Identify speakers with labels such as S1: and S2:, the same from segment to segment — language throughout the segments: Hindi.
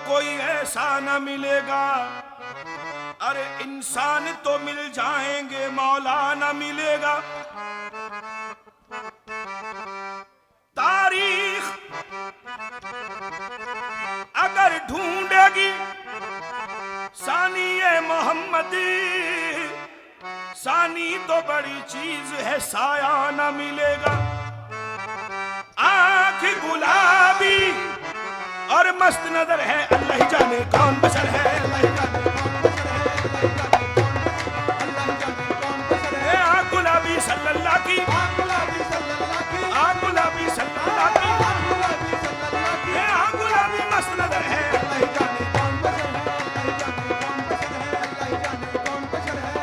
S1: कोई ऐसा न मिलेगा। अरे इंसान तो मिल जाएंगे, मौला न मिलेगा। तारीख अगर ढूंढेगी सानी मोहम्मदी, सानी तो बड़ी चीज है, साया न मिलेगा। आंख गुलाबी और मस्त नजर है, अल्लाह ही जाने कौन बशर है, अल्लाह ही जाने कौन बशर है। आंख गुलाबी सल्लल्लाहु की, आंख गुलाबी सल्लल्लाहु की, आंख गुलाबी सल्लल्लाहु की, आंख गुलाबी मस्त नजर है, अल्लाह ही जाने कौन बशर है, अल्लाह ही जाने कौन बशर है,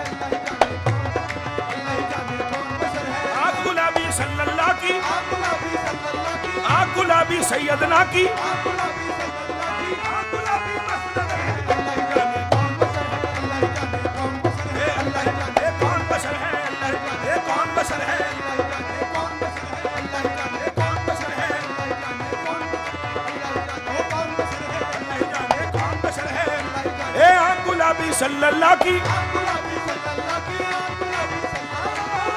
S1: अल्लाह ही जाने कौन बशर है। आंख गुलाबी सल्लल्लाहु की, आंख गुलाबी सल्लल्लाहु की, आंख गुलाबी सैयदना की, आंख गुलाबी सल्लल्लाहु की, आंख गुलाबी मस्त नजर है, अल्लाह ही जाने कौन बशर है, अल्लाह ही जाने कौन बशर है, अल्लाह ही जाने कौन बशर है, अल्लाह ही जाने कौन बशर है, अल्लाह ही जाने कौन बशर है, अल्लाह ही जाने कौन बशर है, अल्लाह ही जाने कौन बशर है, अल्लाह ही जाने कौन बशर है, अल्लाह ही जाने। ए आंख गुलाबी सल्लल्लाहु की, आंख गुलाबी सल्लल्लाहु की,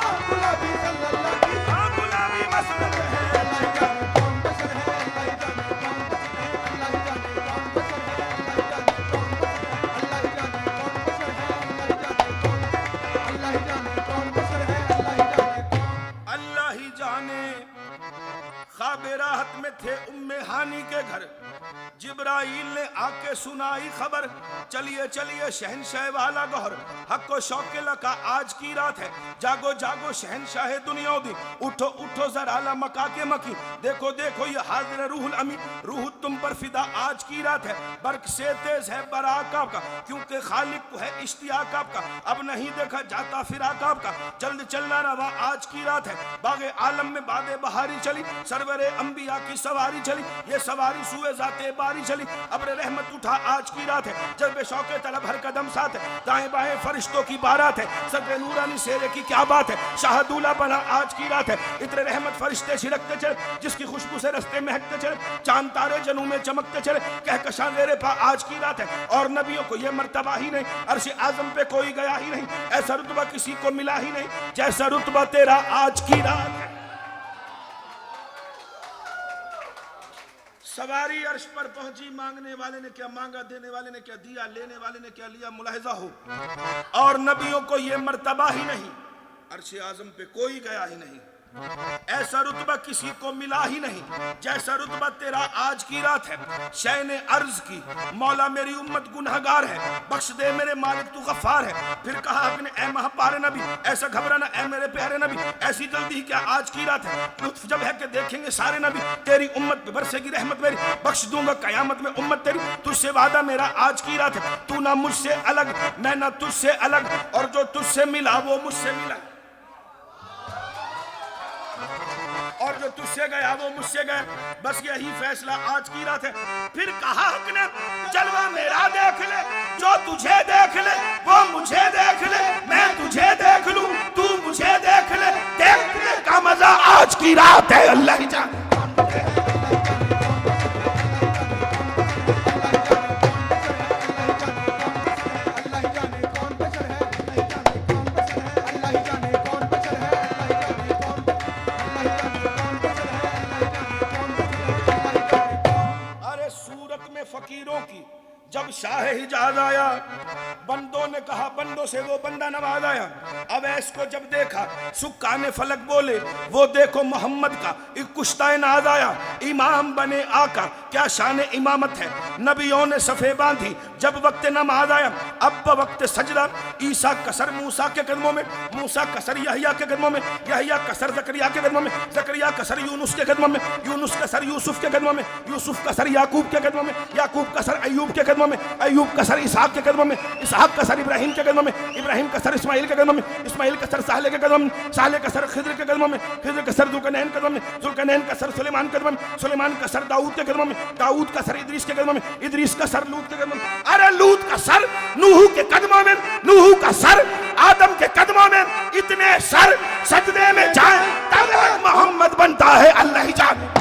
S1: आंख गुलाबी सल्लल्लाहु की, आंख गुलाबी मस्त नजर है, अल्लाह ही जाने कौन बशर है, अल्लाह ही जाने कौन बशर है, अल्लाह ही जाने कौन बशर है, अल्लाह ही जाने कौन बशर है, अल्लाह ही जाने कौन बशर है, अल्लाह ही जाने कौन बशर है, अल्लाह ही जाने। ख्वाब राहत में थे उम्मे हानी के घर, जिब्राइल ने आके सुनाई खबर, चलिए चलिए शहनशाह वाला गौहर, हक व शौके लका आज की रात है, जागो जागो शहनशाह दुनिया दी, उठो उठो जरा मका के मकी, देखो देखो ये हाजिर रूहुल अमी, रूह तुम पर फिदा आज की रात है, बर्क से तेज है बराक आपका, क्योंकि खालिक को है इश्तियाक आपका, अब नहीं देखा जाता फिराक आपका, जल्द चलना रवा आज की रात है, बागे आलम में बादे बहारी चली, सरवरे अंबिया की सवारी चली, ये सवारी सुए जाते बारी चली, अब्र रहमत उठा आज की रात है, जब बेशौके तलब हर कदम साथ है, दाएं बाएं फरिश्तों की बारात है, सदरे नूरानी सेरे की क्या बात है, शाहदूला बना आज की रात है, इतने रहमत फरिश्ते छिड़कते चले, जिसकी खुशबू से रस्ते महकते चले, चांद तारे जनू में चमकते चले, कहकशां मेरे पा आज की रात है, और नबियों को ये मर्तबा ही नहीं, अर्श आजम पे कोई गया ही नहीं, ऐसा रुतबा किसी को मिला ही नहीं, जैसा रुतबा तेरा आज की रात है। सवारी अर्श पर पहुंची, मांगने वाले ने क्या मांगा, देने वाले ने क्या दिया, लेने वाले ने क्या लिया, मुलाहिजा हो, और नबियों को ये मर्तबा ही नहीं, अर्श आजम पे कोई गया ही नहीं, ऐसा रुतबा किसी को मिला ही नहीं, जैसा रुतबा तेरा आज की रात है। शह ने अर्ज की, मौला मेरी उम्मत गुनहगार है, बख्श दे मेरे मालिक तू गफ्फार है, फिर कहा अपने ए महापारे नबी, ऐसा घबराना ए मेरे प्यारे नबी, ऐसी जल्दी क्या आज की रात है, लुत्फ जब है कि देखेंगे सारे नबी, तेरी उम्मत पे बरसेगी रहमत मेरी, बख्श दूंगा कयामत में उम्मत तेरी, तुझसे वादा मेरा आज की रात है, तू ना मुझसे अलग मैं ना तुझसे अलग, और जो तुझसे मिला वो मुझसे मिला, और जो तुझसे गया वो मुझसे गया, बस यही फैसला आज की रात है। फिर कहा हक ने जलवा मेरा देख ले, जो तुझे देख ले वो मुझे देख ले, मैं तुझे देख लूं तू मुझे देख ले, देखने का मजा आज की रात है, अल्लाह ही जाने। फकीरों की जब शाह हिजाज आया, बंदों ने कहा बंदों से वो बंदा नवाज आया, अवैस को जब देखा सुक्काने फलक बोले, वो देखो मोहम्मद का एक कुश्ता नाज आया, इमाम बने आका क्या शान इमामत है, नबियों ने सफ़े बांधी जब वक्त नमाज आया, अब वक्त सजदा, ईसा कसर मूसा के कदमों में, मूसा कसर यहया के कदमों में, यहया कसर जकरिया के कदमों में, जकरिया कसर यूनुस के कदमों में, यूनुस कसर यूसुफ के कदमों में, यूसुफ कसर याकूब के कदमों में, याकूब कसर अयूब के कदमों में, अयूब कसर इसहाक के कदमों में, इसहाक कसर इब्राहिम के कदमों में, इब्राहिम कसर इस्माइल के कदमों में, इस्माइल कसर साले के कदमों में, साले कसर खिद्र के कदमों में, खिद्र कसर जुल्करनैन के कदमों में, जुल्करनैन कसर सुलेमान के कदमों में, सुलेमान कसर दाऊद के कदमों में, दाऊद कसर इदरीस के कदमों में, इदरीस कसर लूत के कदमों में, अरे लूत का सर नूह के कदमों में, नूह का सर आदम के कदमों में, इतने सर सजदे में जाए तब मोहम्मद बनता है, अल्लाह ही जाने।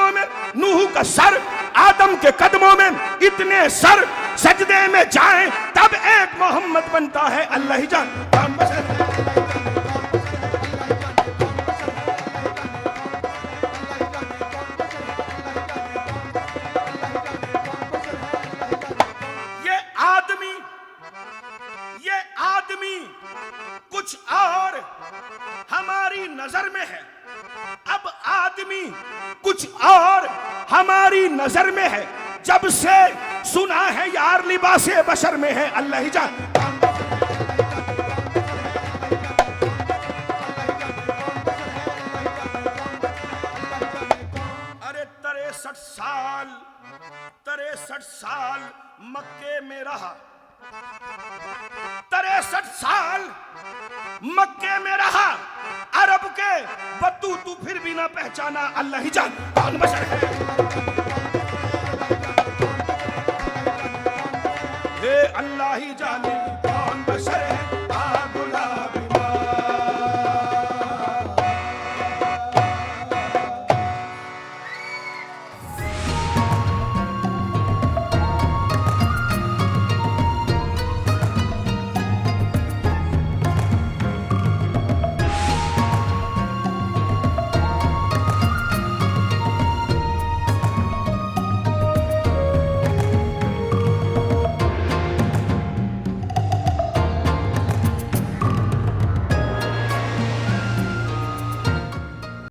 S2: कदमों में, नूह का सर आदम के कदमों में, इतने सर सजदे में जाएं तब एक मोहम्मद बनता है। अल्लाह ही जान कौन बशर है। ये आदमी कुछ और हमारी नजर में है। अब आदमी कुछ और हमारी नजर में है। जब से सुना है यार लिबासे बशर में है। अल्लाह ही जान अरे 63 साल मक्के में रहा, 63 साल मक्के में रहा। अरब के बद्दू तू फिर भी ना पहचाना। अल्लाह ही जान कौन बशर है। हे अल्लाह ही जाने कौन बशर है।